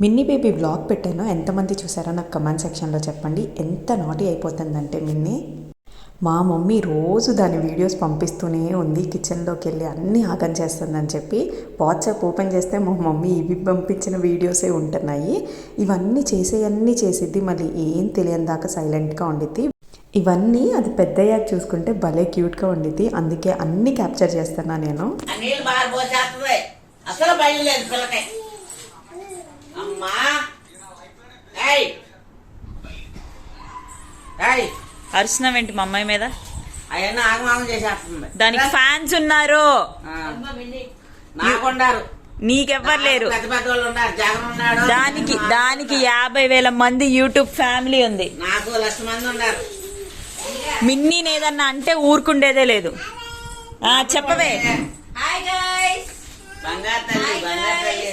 Minnie baby blog పెట్టాను, ఎంతమంది చూసారో నాకు కమెంట్ సెక్షన్లో చెప్పండి. ఎంత నాటి అయిపోతుందంటే మిన్నీ, మా మమ్మీ రోజు దాని వీడియోస్ పంపిస్తూనే ఉంది. కిచెన్లోకి వెళ్ళి అన్నీ ఆగం చేస్తుందని చెప్పి వాట్సాప్ ఓపెన్ చేస్తే మా మమ్మీ ఇవి పంపించిన వీడియోసే ఉంటున్నాయి. ఇవన్నీ చేసేవన్నీ చేసిద్ది, మళ్ళీ ఏం తెలియని దాకా సైలెంట్గా ఉండిద్ది. ఇవన్నీ అది పెద్దయ్యాక చూసుకుంటే భలే క్యూట్గా ఉండిద్ది. అందుకే అన్నీ క్యాప్చర్ చేస్తున్నా నేను. అసలు బయలుదేరు పిల్లకాయ అమ్మా. అరిచినావేంటి మా అమ్మాయి మీద? అవన్నీ ఆగమాగం చేసేస్తుంది. దానికి ఫ్యాన్స్ ఉన్నారు, నాకుండారు, నీకెవ్వరు లేరు. పెద్ద పెద్ద వాళ్ళు ఉన్నారు, జగన్ ఉన్నాడు. దానికి 50,000 మంది యూట్యూబ్ ఫ్యామిలీ ఉంది. నాకు 1,00,000 మంది ఉన్నారు. మిన్నీని ఏదన్నా అంటే ఊరుకుండేదే లేదు. చెప్పవే. బంగారు తల్లి, బంగారు తల్లి.